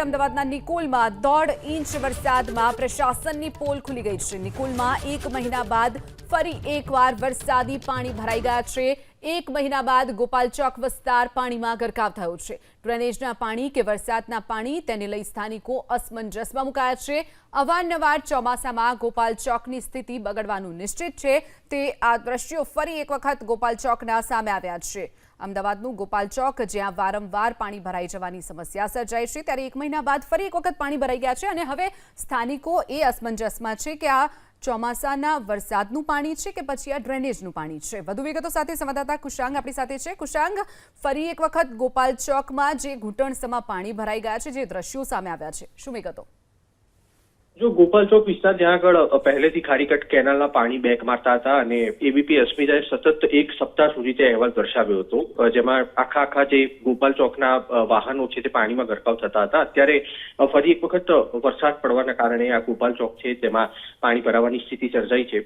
અમદાવાદના નિકોલમાં 1.5 ઇંચ વરસાદમાં પ્રશાસનની પોલ ખુલી ગઈ છે। નિકોલમાં 1 મહિના બાદ ફરી એકવાર વરસાદી પાણી ભરાઈ ગયા છે। 1 મહિના બાદ ગોપાલ ચોક વિસ્તાર પાણીમાં ગરકાવ થયો છે। ડ્રેનેજના પાણી કે વરસાદના પાણી તેને લઈ સ્થાનિકો અસમંજસમાં મુકાયા છે। અવારનવાર ચોમાસામાં ગોપાલ ચોકની સ્થિતિ બગડવાનું નિશ્ચિત છે। તે આ દ્રશ્યો ફરી એક વખત ગોપાલ ચોકના સામે આવ્યા છે। અમદાવાદનું ગોપાલ ચોક જ્યાં વારંવાર પાણી ભરાઈ જવાની સમસ્યા સર્જાઈ છે, ત્યારે 1 મહિના બાદ ફરી એક વખત પાણી ભરાઈ ગયા છે અને હવે સ્થાનિકો એ અસમંજસમાં છે કે આ ચોમાસાના વરસાદનું પાણી છે કે પછી આ ડ્રેનેજનું પાણી છે। વધુ વિગતો સાથે સંવાદદાતા કુશાંગ આપણી સાથે છે। કુશાંગ, ફરી એક વખત ગોપાલ ચોકમાં જે ઘૂંટણસમાં પાણી ભરાઈ ગયા છે, જે દ્રશ્યો સામે આવ્યા છે, શું વિગતો? જો ગોપાલ ચોક વિસ્તાર જ્યાં આગળ પહેલેથી ખારીકટ કેનાલના પાણી બેક મારતા હતા અને એબીપી અસ્મિતાએ સતત 1 સપ્તાહ સુધી તે અહેવાલ દર્શાવ્યો હતો, જેમાં આખા જે ગોપાલ ચોકના વાહનો છે તે પાણીમાં ગરકાવ થતા હતા। અત્યારે ફરી એક વખત વરસાદ પડવાના કારણે આ ગોપાલ ચોક છે તેમાં પાણી ભરાવાની સ્થિતિ સર્જાઈ છે।